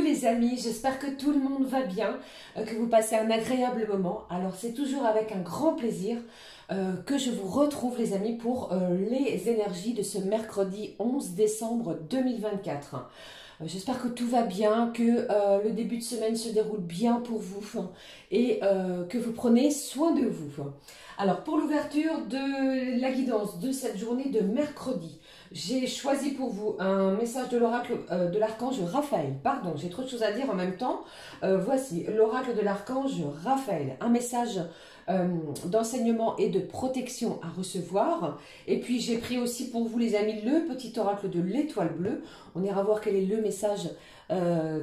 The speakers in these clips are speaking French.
les amis, j'espère que tout le monde va bien, que vous passez un agréable moment. Alors c'est toujours avec un grand plaisir que je vous retrouve les amis pour les énergies de ce mercredi 11 décembre 2024. J'espère que tout va bien, que le début de semaine se déroule bien pour vous et que vous prenez soin de vous. Alors pour l'ouverture de la guidance de cette journée de mercredi, j'ai choisi pour vous un message de l'oracle de l'archange Raphaël. Pardon, j'ai trop de choses à dire en même temps. Voici l'oracle de l'archange Raphaël, un message d'enseignement et de protection à recevoir. Et puis j'ai pris aussi pour vous les amis le petit oracle de l'étoile bleue. On ira voir quel est le message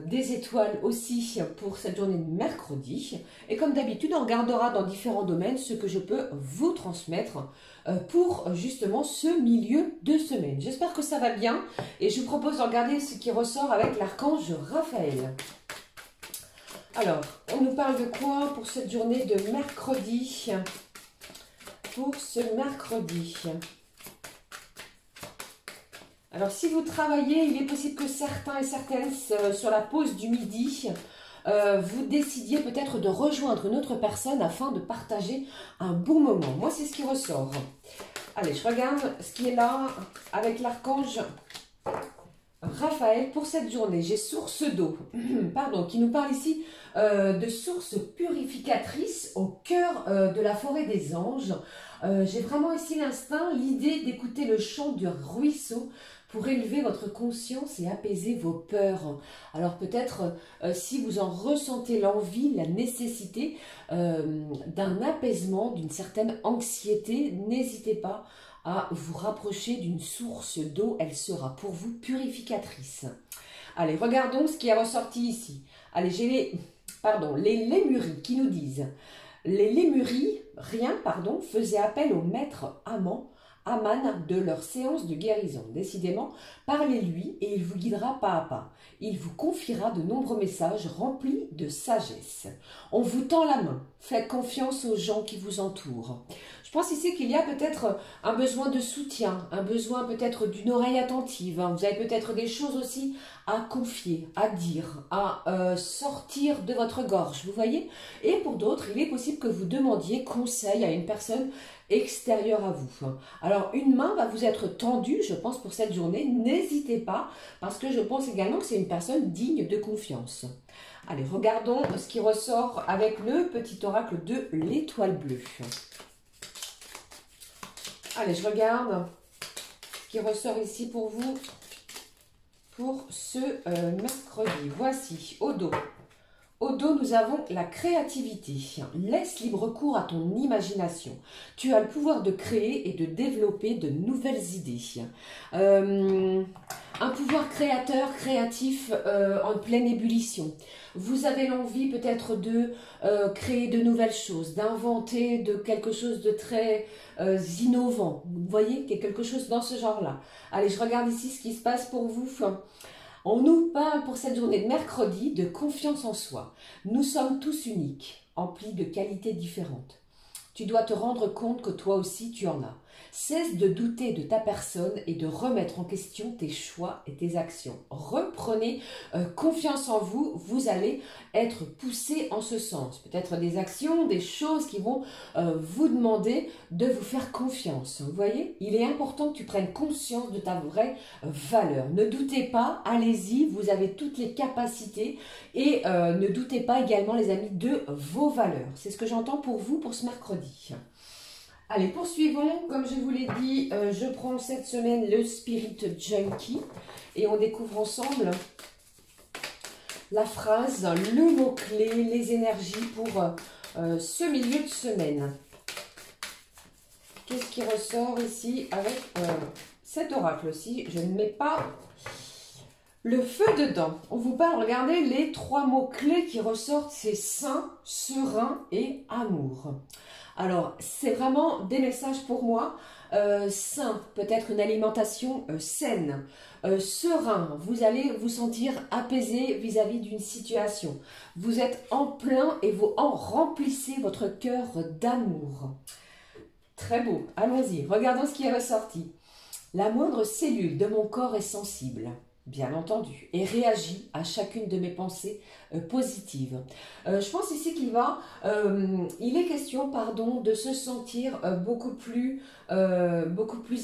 des étoiles aussi pour cette journée de mercredi. Et comme d'habitude, on regardera dans différents domaines ce que je peux vous transmettre pour justement ce milieu de semaine. J'espère que ça va bien et je vous propose de regarder ce qui ressort avec l'archange Raphaël. Alors, on nous parle de quoi pour cette journée de mercredi? Pour ce mercredi. Alors, si vous travaillez, il est possible que certains et certaines, sur la pause du midi, vous décidiez peut-être de rejoindre une autre personne afin de partager un bon moment. Moi, c'est ce qui ressort. Allez, je regarde ce qui est là avec l'archange Raphaël pour cette journée. J'ai source d'eau, pardon, qui nous parle ici de source purificatrice au cœur de la forêt des anges. J'ai vraiment ici l'instinct, l'idée d'écouter le chant du ruisseau pour élever votre conscience et apaiser vos peurs. Alors peut-être si vous en ressentez l'envie, la nécessité d'un apaisement, d'une certaine anxiété, n'hésitez pas à vous rapprocher d'une source d'eau, elle sera pour vous purificatrice. Allez, regardons ce qui est ressorti ici. Allez, j'ai les lémuries qui nous disent les lémuries, faisaient appel au maître Aman de leur séance de guérison. Décidément, parlez-lui et il vous guidera pas à pas. Il vous confiera de nombreux messages remplis de sagesse. On vous tend la main. Faites confiance aux gens qui vous entourent. Je pense ici qu'il y a peut-être un besoin de soutien, un besoin peut-être d'une oreille attentive. Vous avez peut-être des choses aussi à confier, à dire, à sortir de votre gorge, vous voyez? Et pour d'autres, il est possible que vous demandiez conseil à une personne extérieure à vous. Alors, une main va vous être tendue, je pense, pour cette journée. N'hésitez pas, parce que je pense également que c'est une personne digne de confiance. Allez, regardons ce qui ressort avec le petit oracle de l'étoile bleue. Allez, je regarde ce qui ressort ici pour vous pour ce mercredi. Voici, au dos. Au dos, nous avons la créativité. Laisse libre cours à ton imagination. Tu as le pouvoir de créer et de développer de nouvelles idées. Un pouvoir créateur, créatif en pleine ébullition. Vous avez l'envie peut-être de créer de nouvelles choses, d'inventer de quelque chose de très innovant. Vous voyez, qu'il y a quelque chose dans ce genre-là. Allez, je regarde ici ce qui se passe pour vous. On nous parle pour cette journée de mercredi de confiance en soi. Nous sommes tous uniques, emplis de qualités différentes. Tu dois te rendre compte que toi aussi tu en as. Cesse de douter de ta personne et de remettre en question tes choix et tes actions. Reprenez confiance en vous, vous allez être poussé en ce sens. Peut-être des actions, des choses qui vont vous demander de vous faire confiance. Vous voyez, il est important que tu prennes conscience de ta vraie valeur. Ne doutez pas, allez-y, vous avez toutes les capacités et ne doutez pas également les amis de vos valeurs. C'est ce que j'entends pour vous pour ce mercredi. Allez, poursuivons. Comme je vous l'ai dit, je prends cette semaine le Spirit Junkie et on découvre ensemble la phrase, le mot-clé, les énergies pour ce milieu de semaine. Qu'est-ce qui ressort ici avec cet oracle aussi? Je ne mets pas le feu dedans. On vous parle, regardez les trois mots-clés qui ressortent, c'est sain, serein et amour. Alors, c'est vraiment des messages pour moi. Sain, peut-être une alimentation saine. Serein, vous allez vous sentir apaisé vis-à-vis d'une situation. Vous êtes en plein et vous en remplissez votre cœur d'amour. Très beau, allons-y, regardons ce qui est ressorti. La moindre cellule de mon corps est sensible. bien entendu, et réagis à chacune de mes pensées positives. Je pense ici il est question, pardon, de se sentir beaucoup plus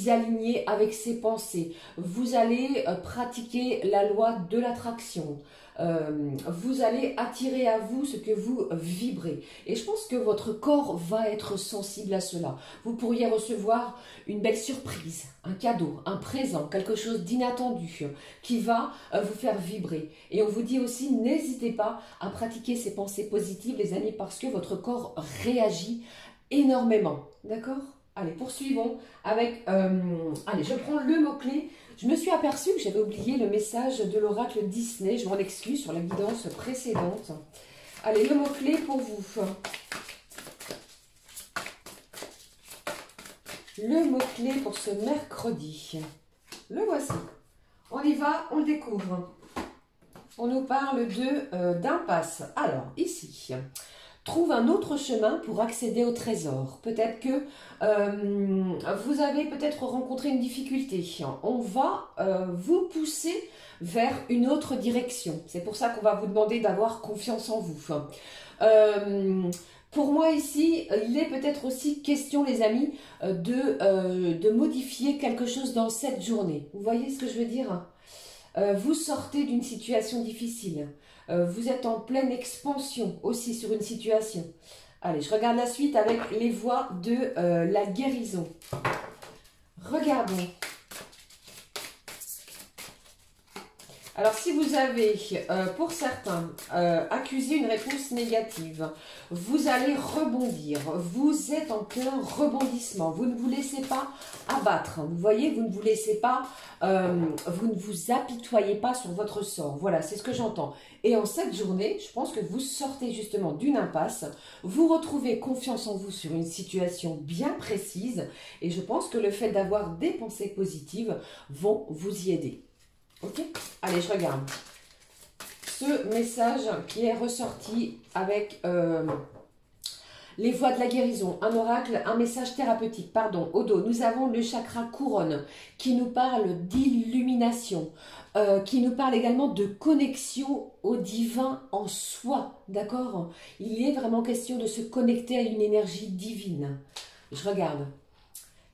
aligné avec ses pensées. Vous allez pratiquer la loi de l'attraction. Vous allez attirer à vous ce que vous vibrez. Et je pense que votre corps va être sensible à cela. Vous pourriez recevoir une belle surprise, un cadeau, un présent, quelque chose d'inattendu qui va vous faire vibrer. Et on vous dit aussi, n'hésitez pas à pratiquer ces pensées positives, les amis, parce que votre corps réagit énormément. D'accord ? Allez, poursuivons avec... allez, je prends le mot-clé. Je me suis aperçue que j'avais oublié le message de l'oracle Disney. Je m'en excuse sur la guidance précédente. Allez, le mot-clé pour vous. Le mot-clé pour ce mercredi. Le voici. On y va, on le découvre. On nous parle d'impasse. Alors, ici... Trouve un autre chemin pour accéder au trésor. Peut-être que vous avez peut-être rencontré une difficulté. On va vous pousser vers une autre direction. C'est pour ça qu'on va vous demander d'avoir confiance en vous. Pour moi ici, il est peut-être aussi question, les amis, de modifier quelque chose dans cette journée. Vous voyez ce que je veux dire ? Vous sortez d'une situation difficile. Vous êtes en pleine expansion aussi sur une situation. Allez, je regarde la suite avec les voies de la guérison. Regardons. Alors, si vous avez, pour certains, accusé une réponse négative, vous allez rebondir. Vous êtes en plein rebondissement. Vous ne vous laissez pas abattre. Vous voyez, vous ne vous laissez pas, vous ne vous apitoyez pas sur votre sort. Voilà, c'est ce que j'entends. Et en cette journée, je pense que vous sortez justement d'une impasse. Vous retrouvez confiance en vous sur une situation bien précise. Et je pense que le fait d'avoir des pensées positives vont vous y aider. Ok, allez, je regarde ce message qui est ressorti avec les voies de la guérison, un oracle, un message thérapeutique, pardon, au dos. Nous avons le chakra couronne qui nous parle d'illumination, qui nous parle également de connexion au divin en soi, d'accord? Il est vraiment question de se connecter à une énergie divine. Je regarde.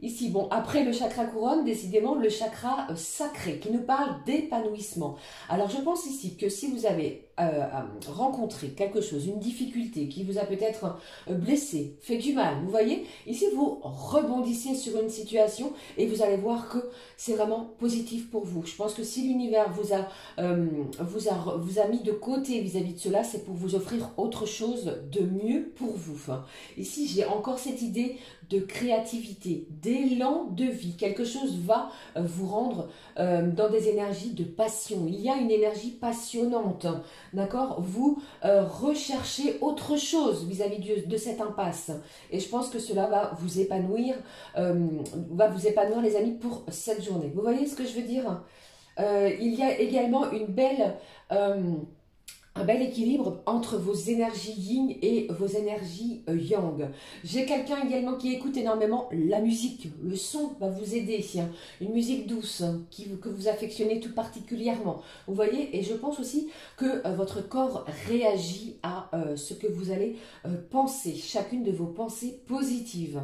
Ici, bon, après le chakra couronne, décidément, le chakra sacré qui nous parle d'épanouissement. Alors, je pense ici que si vous avez rencontré quelque chose, une difficulté qui vous a peut-être blessé, fait du mal, vous voyez, ici, vous rebondissez sur une situation et vous allez voir que c'est vraiment positif pour vous. Je pense que si l'univers vous a mis de côté vis-à-vis de cela, c'est pour vous offrir autre chose de mieux pour vous. Ici, j'ai encore cette idée de créativité, d'élan de vie. Quelque chose va vous rendre dans des énergies de passion. Il y a une énergie passionnante, d'accord? Vous recherchez autre chose vis-à-vis de cette impasse. Et je pense que cela va vous épanouir les amis, pour cette journée. Vous voyez ce que je veux dire? Il y a également un bel équilibre entre vos énergies yin et vos énergies yang. J'ai quelqu'un également qui écoute énormément la musique. Le son va vous aider. Une musique douce que vous affectionnez tout particulièrement. Vous voyez, et je pense aussi que votre corps réagit à ce que vous allez penser. Chacune de vos pensées positives.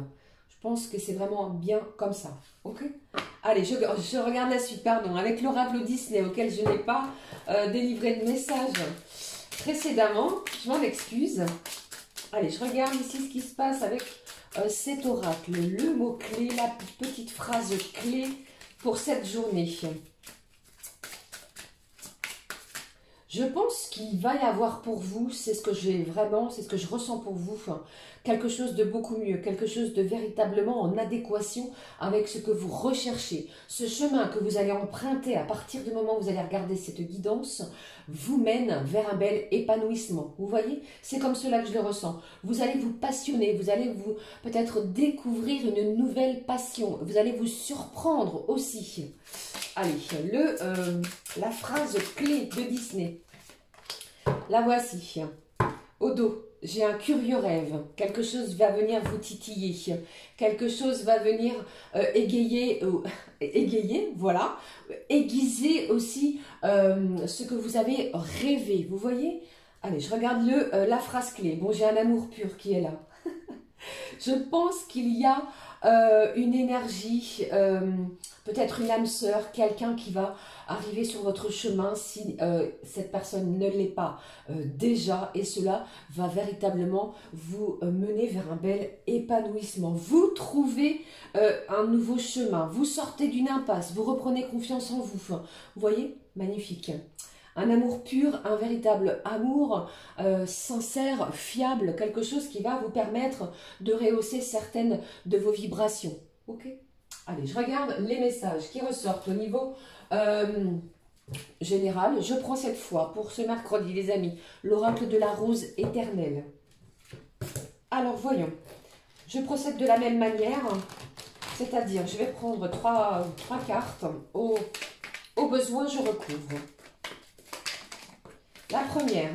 Je pense que c'est vraiment bien comme ça. Ok? Allez, je regarde la suite, pardon, avec l'oracle Disney auquel je n'ai pas délivré de message précédemment. Je m'en excuse. Allez, je regarde ici ce qui se passe avec cet oracle. Le mot-clé, la petite phrase clé pour cette journée. Je pense qu'il va y avoir pour vous, c'est ce que je ressens pour vous, quelque chose de beaucoup mieux, quelque chose de véritablement en adéquation avec ce que vous recherchez. Ce chemin que vous allez emprunter à partir du moment où vous allez regarder cette guidance vous mène vers un bel épanouissement. Vous voyez, c'est comme cela que je le ressens. Vous allez vous passionner, vous allez vous peut-être découvrir une nouvelle passion. Vous allez vous surprendre aussi. Allez, la phrase clé de Disney. La voici. Au dos, j'ai un curieux rêve. Quelque chose va venir vous titiller. Quelque chose va venir égayer, voilà. Aiguiser aussi ce que vous avez rêvé. Vous voyez? Allez, je regarde la phrase clé. Bon, j'ai un amour pur qui est là. Je pense qu'il y a une énergie, peut-être une âme sœur, quelqu'un qui va arriver sur votre chemin si cette personne ne l'est pas déjà, et cela va véritablement vous mener vers un bel épanouissement. Vous trouvez un nouveau chemin, vous sortez d'une impasse, vous reprenez confiance en vous. Vous voyez? Magnifique. Un amour pur, un véritable amour sincère, fiable, quelque chose qui va vous permettre de rehausser certaines de vos vibrations. Ok? Allez, je regarde les messages qui ressortent au niveau général. Je prends cette fois pour ce mercredi, les amis, l'oracle de la rose éternelle. Alors, voyons. Je procède de la même manière, c'est-à-dire, je vais prendre trois cartes. Au besoin, je recouvre. La première,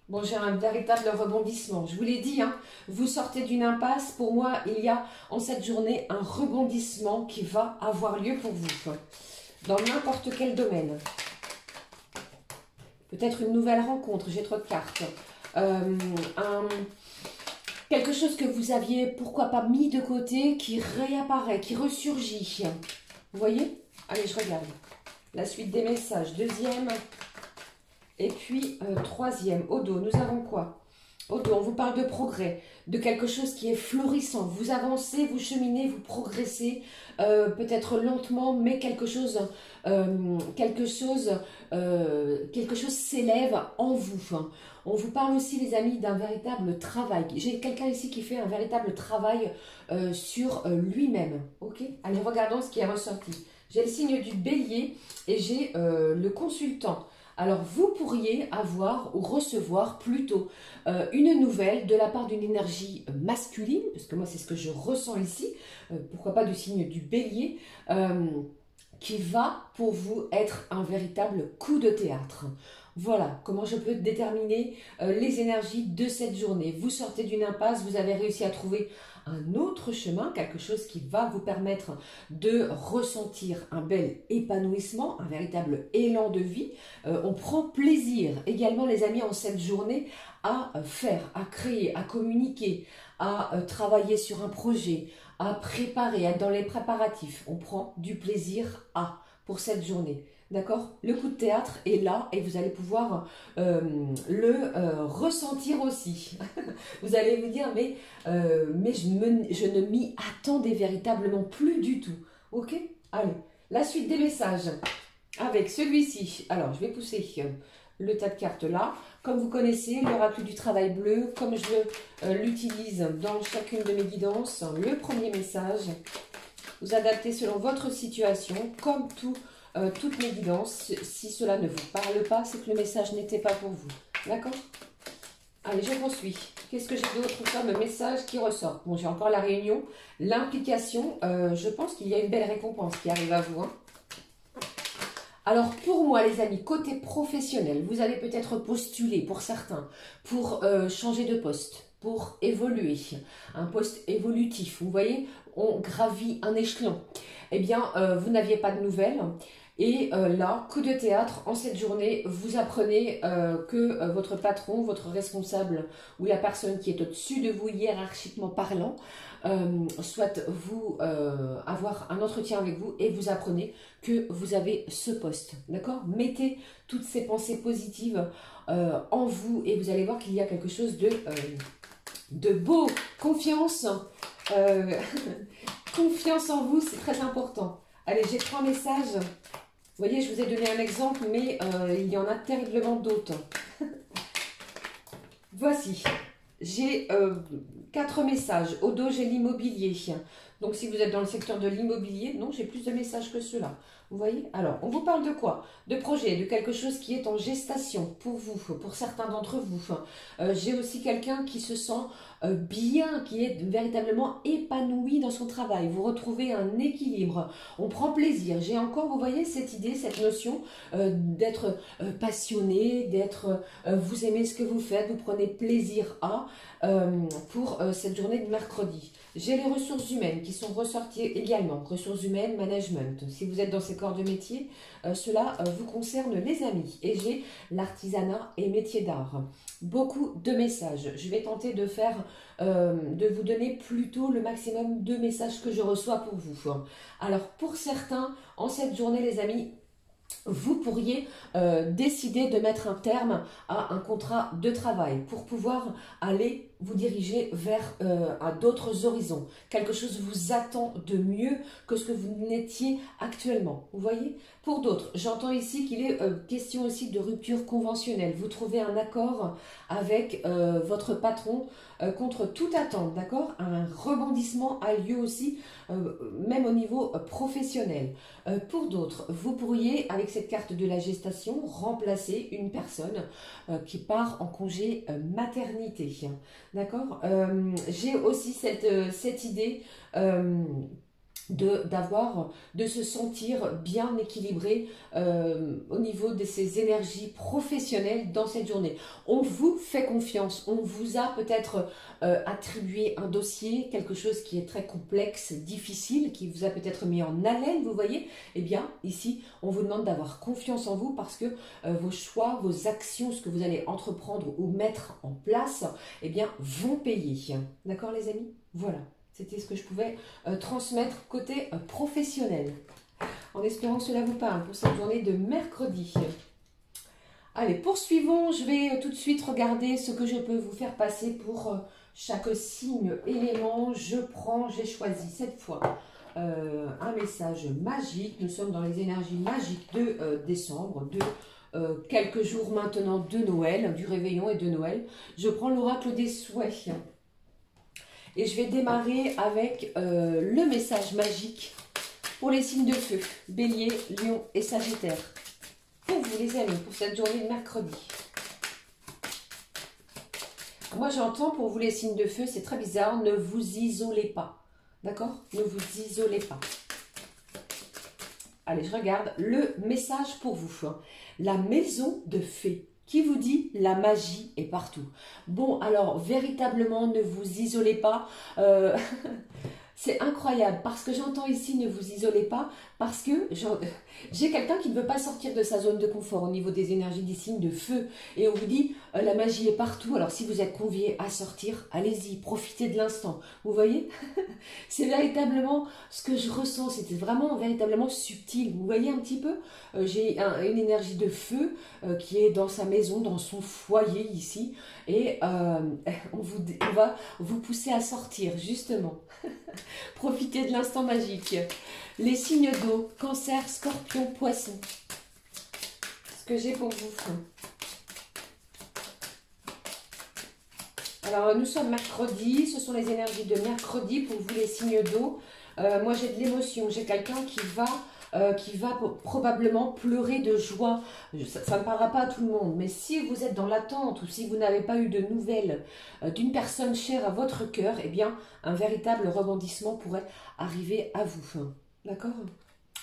bon, j'ai un véritable rebondissement. Je vous l'ai dit, hein, vous sortez d'une impasse. Pour moi, il y a en cette journée un rebondissement qui va avoir lieu pour vous, dans n'importe quel domaine. Peut-être une nouvelle rencontre, j'ai trop de cartes. Quelque chose que vous aviez, pourquoi pas, mis de côté, qui réapparaît, qui ressurgit. Vous voyez? Allez, je regarde. La suite des messages, deuxième. Et puis, troisième, au dos, nous avons quoi? Au dos, on vous parle de progrès, de quelque chose qui est florissant. Vous avancez, vous cheminez, vous progressez, peut-être lentement, mais quelque chose s'élève en vous. On vous parle aussi, les amis, d'un véritable travail. J'ai quelqu'un ici qui fait un véritable travail sur lui-même. Ok? Allez, regardons ce qui est ressorti. J'ai le signe du bélier et j'ai le consultant. Alors, vous pourriez avoir ou recevoir plutôt une nouvelle de la part d'une énergie masculine, parce que moi, c'est ce que je ressens ici, pourquoi pas du signe du bélier, qui va pour vous être un véritable coup de théâtre. Voilà comment je peux déterminer les énergies de cette journée. Vous sortez d'une impasse, vous avez réussi à trouver un autre chemin, quelque chose qui va vous permettre de ressentir un bel épanouissement, un véritable élan de vie. On prend plaisir également, les amis, en cette journée à faire, à créer, à communiquer, à travailler sur un projet, à préparer, à être dans les préparatifs. On prend du plaisir pour cette journée. D'accord? Le coup de théâtre est là et vous allez pouvoir le ressentir aussi. Vous allez vous dire, mais je ne m'y attendais véritablement plus du tout. Ok? Allez, la suite des messages avec celui-ci. Alors, je vais pousser le tas de cartes là. Comme vous connaissez, l'oracle du travail bleu, comme je l'utilise dans chacune de mes guidances, le premier message, vous adaptez selon votre situation, comme toutes mes guidances. Si cela ne vous parle pas, c'est que le message n'était pas pour vous. D'accord? Allez, je poursuis. Qu'est-ce que j'ai d'autre comme message qui ressort? Bon, j'ai encore la réunion, l'implication. Je pense qu'il y a une belle récompense qui arrive à vous. Hein. Alors, pour moi, les amis, côté professionnel, vous allez peut-être postuler pour certains, pour changer de poste, pour évoluer, un poste évolutif. Vous voyez, on gravit un échelon. Eh bien, vous n'aviez pas de nouvelles. Et là, coup de théâtre, en cette journée, vous apprenez que votre patron, votre responsable ou la personne qui est au-dessus de vous, hiérarchiquement parlant, souhaite vous avoir un entretien avec vous et vous apprenez que vous avez ce poste. D'accord? Mettez toutes ces pensées positives en vous et vous allez voir qu'il y a quelque chose de beau. Confiance, confiance en vous, c'est très important. Allez, j'ai 3 messages. Vous voyez, je vous ai donné un exemple, mais il y en a terriblement d'autres. Voici, j'ai 4 messages. Au dos, j'ai l'immobilier. Donc, si vous êtes dans le secteur de l'immobilier, non, j'ai plus de messages que cela. Vous voyez? Alors, on vous parle de quoi? De projet, de quelque chose qui est en gestation pour vous, pour certains d'entre vous. J'ai aussi quelqu'un qui se sent bien, qui est véritablement épanoui dans son travail. Vous retrouvez un équilibre. On prend plaisir. J'ai encore, vous voyez, cette idée, cette notion d'être passionné, d'être... vous aimez ce que vous faites, vous prenez plaisir à... pour cette journée de mercredi. J'ai les ressources humaines qui sont ressorties également. Ressources humaines, management. Si vous êtes dans ces corps de métier, cela vous concerne les amis. Et j'ai l'artisanat et métiers d'art. Beaucoup de messages. Je vais tenter de faire, de vous donner plutôt le maximum de messages que je reçois pour vous. Alors pour certains, en cette journée les amis, vous pourriez décider de mettre un terme à un contrat de travail pour pouvoir aller vous diriger vers à d'autres horizons. Quelque chose vous attend de mieux que ce que vous n'étiez actuellement. Vous voyez? Pour d'autres, j'entends ici qu'il est question aussi de rupture conventionnelle. Vous trouvez un accord avec votre patron contre toute attente, d'accord? Un rebondissement a lieu aussi, même au niveau professionnel. Pour d'autres, vous pourriez, avec cette carte de la gestation, remplacer une personne qui part en congé maternité. D'accord? J'ai aussi cette idée de se sentir bien équilibré au niveau de ses énergies professionnelles dans cette journée. On vous fait confiance, on vous a peut-être attribué un dossier, quelque chose qui est très complexe, difficile, qui vous a peut-être mis en haleine, vous voyez. Eh bien, ici, on vous demande d'avoir confiance en vous parce que vos choix, vos actions, ce que vous allez entreprendre ou mettre en place, eh bien, vont payer. D'accord les amis? Voilà. C'était ce que je pouvais transmettre côté professionnel. En espérant que cela vous parle pour cette journée de mercredi. Allez, poursuivons. Je vais tout de suite regarder ce que je peux vous faire passer pour chaque signe, élément. J'ai choisi cette fois un message magique. Nous sommes dans les énergies magiques de décembre, de quelques jours maintenant de Noël, du réveillon et de Noël. Je prends l'oracle des souhaits. Et je vais démarrer avec le message magique pour les signes de feu, Bélier, Lion et Sagittaire. Pour vous les amis, pour cette journée de mercredi. Moi j'entends pour vous les signes de feu, c'est très bizarre, ne vous isolez pas. D'accord? Ne vous isolez pas. Allez, je regarde le message pour vous. La maison de fée. Qui vous dit la magie est partout. Bon, alors, véritablement, ne vous isolez pas. C'est incroyable parce que j'entends ici ne vous isolez pas parce que j'ai quelqu'un qui ne veut pas sortir de sa zone de confort au niveau des énergies des signes de feu et on vous dit la magie est partout. Alors si vous êtes convié à sortir, allez-y, profitez de l'instant. Vous voyez? C'est véritablement ce que je ressens, c'était vraiment véritablement subtil. Vous voyez un petit peu? J'ai une énergie de feu qui est dans sa maison, dans son foyer ici et on va vous pousser à sortir justement. Profitez de l'instant magique. Les signes d'eau, Cancer, Scorpion, Poisson. Ce que j'ai pour vous. Alors, nous sommes mercredi. Ce sont les énergies de mercredi pour vous, les signes d'eau. Moi, j'ai de l'émotion. J'ai quelqu'un qui va probablement pleurer de joie. Ça ne parlera pas à tout le monde, mais si vous êtes dans l'attente ou si vous n'avez pas eu de nouvelles d'une personne chère à votre cœur, eh bien, un véritable rebondissement pourrait arriver à vous. D'accord?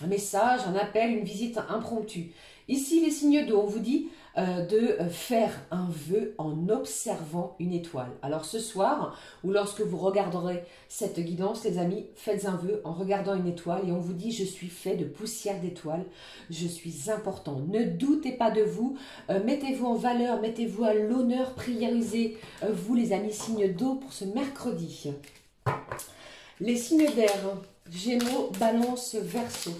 Un message, un appel, une visite impromptue. Ici, les signes d'eau, on vous dit de faire un vœu en observant une étoile. Alors ce soir, ou lorsque vous regarderez cette guidance, les amis, faites un vœu en regardant une étoile et on vous dit « Je suis fait de poussière d'étoiles, je suis important ». Ne doutez pas de vous, mettez-vous en valeur, mettez-vous à l'honneur, priorisez vous les amis signes d'eau pour ce mercredi. Les signes d'air, Gémeaux, Balance, Verseau.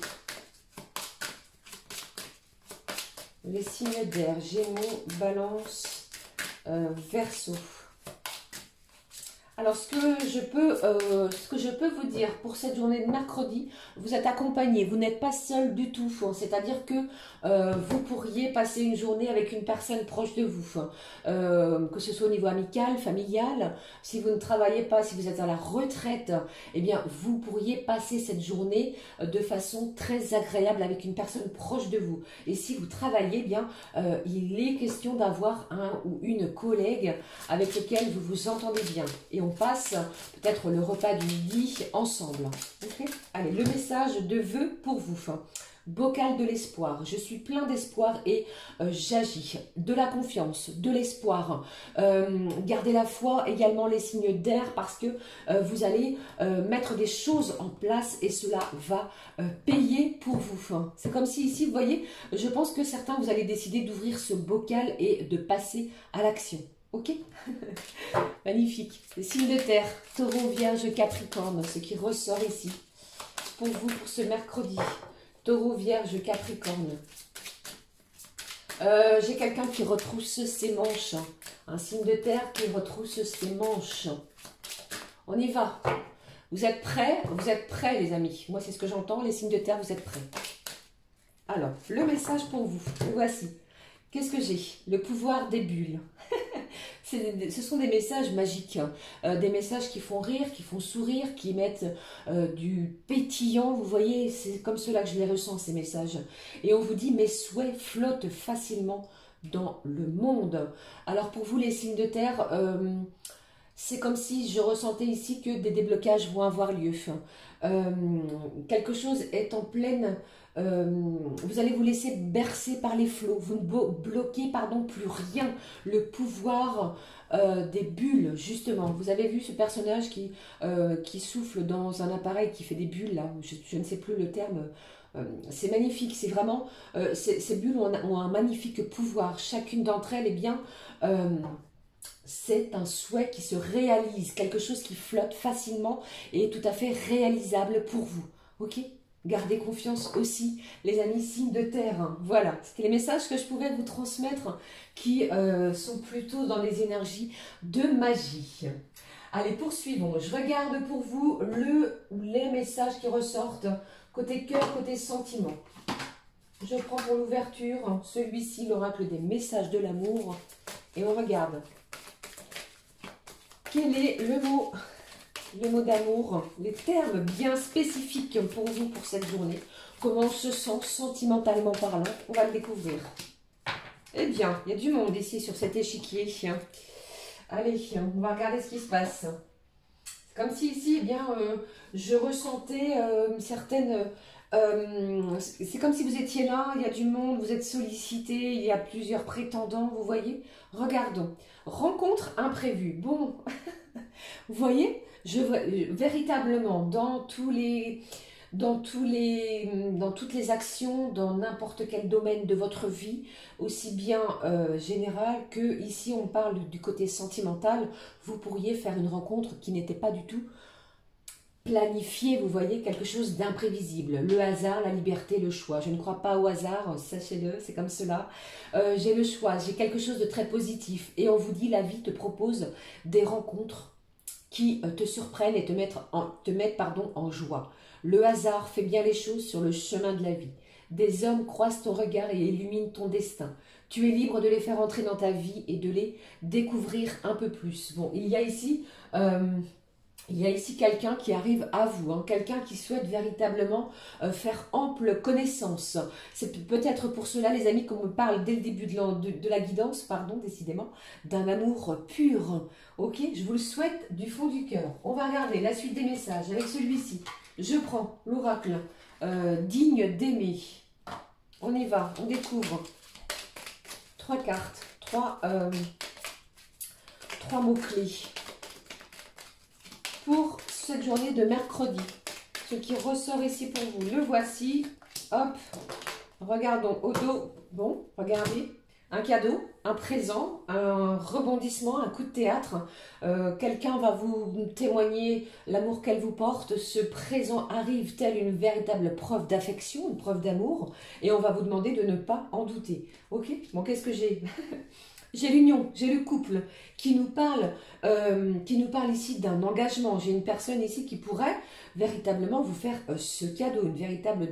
Les signes d'air, Gémeaux, Balance, Verseau. Alors, ce que je peux vous dire pour cette journée de mercredi, vous êtes accompagné, vous n'êtes pas seul du tout. C'est-à-dire que vous pourriez passer une journée avec une personne proche de vous, que ce soit au niveau amical, familial. Si vous ne travaillez pas, si vous êtes à la retraite, eh bien, vous pourriez passer cette journée de façon très agréable avec une personne proche de vous. Et si vous travaillez, eh bien, il est question d'avoir un ou une collègue avec lequel vous vous entendez bien. Et on passe peut-être le repas du midi ensemble. Okay. Allez, le message de vœux pour vous. Bocal de l'espoir. Je suis plein d'espoir et j'agis. De la confiance, de l'espoir. Gardez la foi, également les signes d'air parce que vous allez mettre des choses en place et cela va payer pour vous. C'est comme si ici, vous voyez, je pense que certains, vous allez décider d'ouvrir ce bocal et de passer à l'action. Ok. Magnifique. Les signes de terre, taureau, vierge, capricorne, ce qui ressort ici pour vous pour ce mercredi. Taureau, vierge, capricorne. J'ai quelqu'un qui retrousse ses manches. Un signe de terre qui retrousse ses manches. On y va. Vous êtes prêts? Vous êtes prêts, les amis. Moi, c'est ce que j'entends. Les signes de terre, vous êtes prêts. Alors, le message pour vous. Le voici. Qu'est-ce que j'ai? Le pouvoir des bulles. Ce sont des messages magiques, des messages qui font rire, qui font sourire, qui mettent du pétillant, vous voyez, c'est comme cela que je les ressens, ces messages. Et on vous dit, mes souhaits flottent facilement dans le monde. Alors pour vous, les signes de terre, c'est comme si je ressentais ici que des déblocages vont avoir lieu. Quelque chose est en pleine... vous allez vous laisser bercer par les flots. Vous ne bloquez plus rien. Le pouvoir des bulles, justement. Vous avez vu ce personnage qui souffle dans un appareil qui fait des bulles, là. Je ne sais plus le terme. C'est magnifique. C'est vraiment... ces bulles ont un magnifique pouvoir. Chacune d'entre elles, eh bien... c'est un souhait qui se réalise, quelque chose qui flotte facilement et tout à fait réalisable pour vous. Ok? Gardez confiance aussi, les amis, signes de terre. Hein. Voilà, c'était les messages que je pouvais vous transmettre qui sont plutôt dans les énergies de magie. Allez, poursuivons. Je regarde pour vous les messages qui ressortent côté cœur, côté sentiment. Je prends pour l'ouverture celui-ci, l'oracle des messages de l'amour. Et on regarde. Quel est le mot d'amour, les termes bien spécifiques pour vous pour cette journée? Comment on se sent sentimentalement parlant? On va le découvrir. Eh bien, il y a du monde ici sur cet échiquier. Allez, on va regarder ce qui se passe. C'est comme si ici, eh bien, je ressentais une certaine... c'est comme si vous étiez là, il y a du monde, vous êtes sollicité, il y a plusieurs prétendants, vous voyez. Regardons. Rencontre imprévue. Bon, vous voyez, je vois véritablement dans toutes les actions, dans n'importe quel domaine de votre vie, aussi bien général que ici on parle du côté sentimental, vous pourriez faire une rencontre qui n'était pas du tout planifiée, vous voyez, quelque chose d'imprévisible. Le hasard, la liberté, le choix. Je ne crois pas au hasard, sachez-le, c'est comme cela. J'ai le choix, j'ai quelque chose de très positif. Et on vous dit, la vie te propose des rencontres qui te surprennent et te mettent en joie. Le hasard fait bien les choses sur le chemin de la vie. Des hommes croisent ton regard et illuminent ton destin. Tu es libre de les faire entrer dans ta vie et de les découvrir un peu plus. Bon, il y a ici quelqu'un qui arrive à vous, hein, quelqu'un qui souhaite véritablement faire ample connaissance. C'est peut-être pour cela, les amis, qu'on me parle dès le début de la guidance, pardon, décidément, d'un amour pur. Ok, je vous le souhaite du fond du cœur. On va regarder la suite des messages avec celui-ci. Je prends l'oracle digne d'aimer. On y va, on découvre. 3 cartes, 3 mots-clés. Pour cette journée de mercredi, ce qui ressort ici pour vous, le voici. Hop, regardons au dos. Bon, regardez, un cadeau, un présent, un rebondissement, un coup de théâtre. Quelqu'un va vous témoigner l'amour qu'elle vous porte. Ce présent arrive tel une véritable preuve d'affection, une preuve d'amour. Et on va vous demander de ne pas en douter. Ok, bon, qu'est-ce que j'ai? J'ai l'union, j'ai le couple qui nous parle ici d'un engagement. J'ai une personne ici qui pourrait véritablement vous faire ce cadeau, une véritable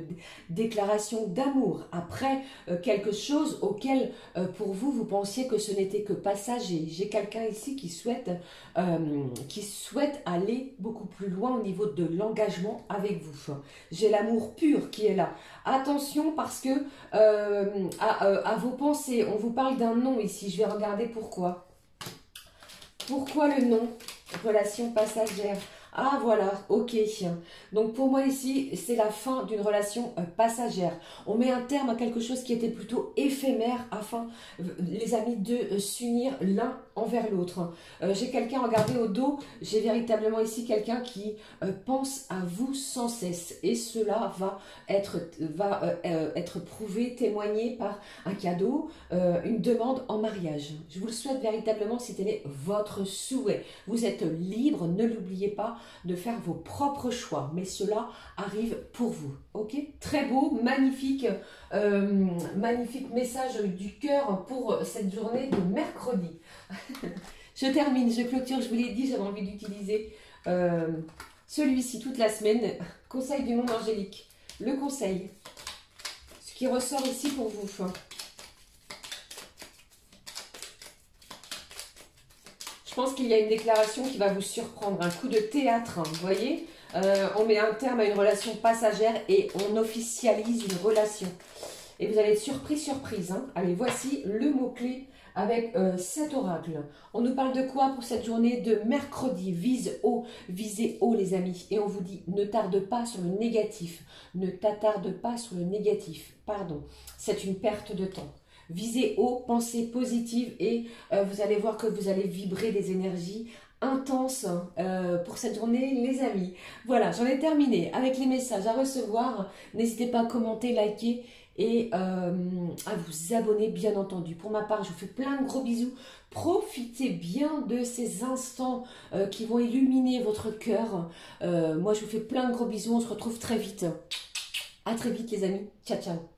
déclaration d'amour. Après, quelque chose auquel, pour vous, vous pensiez que ce n'était que passager. J'ai quelqu'un ici qui souhaite aller beaucoup plus loin au niveau de l'engagement avec vous. J'ai l'amour pur qui est là. Attention parce que à vos pensées, on vous parle d'un nom ici. Je vais regarder pourquoi. Pourquoi le nom? Relation passagère. Ah voilà, ok. Donc pour moi ici, c'est la fin d'une relation passagère. On met un terme à quelque chose qui était plutôt éphémère afin, les amis, de s'unir l'un envers l'autre. J'ai quelqu'un, regardez au dos, j'ai véritablement ici quelqu'un qui pense à vous sans cesse. Et cela va être prouvé, témoigné par un cadeau, une demande en mariage. Je vous le souhaite véritablement si tel est votre souhait. Vous êtes libre, ne l'oubliez pas, de faire vos propres choix, mais cela arrive pour vous, ok? Très beau, magnifique, magnifique message du cœur pour cette journée de mercredi. Je termine, je clôture, je vous l'ai dit, j'avais envie d'utiliser celui-ci toute la semaine. Conseil du monde angélique, le conseil, ce qui ressort ici pour vous. Je pense qu'il y a une déclaration qui va vous surprendre, un coup de théâtre, hein, vous voyez. On met un terme à une relation passagère et on officialise une relation. Et vous allez être surpris, surprise. Hein. Allez, voici le mot-clé avec cet oracle. On nous parle de quoi pour cette journée de mercredi? Visez haut, les amis. Et on vous dit, ne tarde pas sur le négatif. Ne t'attarde pas sur le négatif. Pardon, c'est une perte de temps. Visez haut, pensez positive et vous allez voir que vous allez vibrer des énergies intenses pour cette journée, les amis. Voilà, j'en ai terminé avec les messages à recevoir. N'hésitez pas à commenter, liker et à vous abonner, bien entendu. Pour ma part, je vous fais plein de gros bisous. Profitez bien de ces instants qui vont illuminer votre cœur. Moi, je vous fais plein de gros bisous. On se retrouve très vite. À très vite, les amis. Ciao, ciao.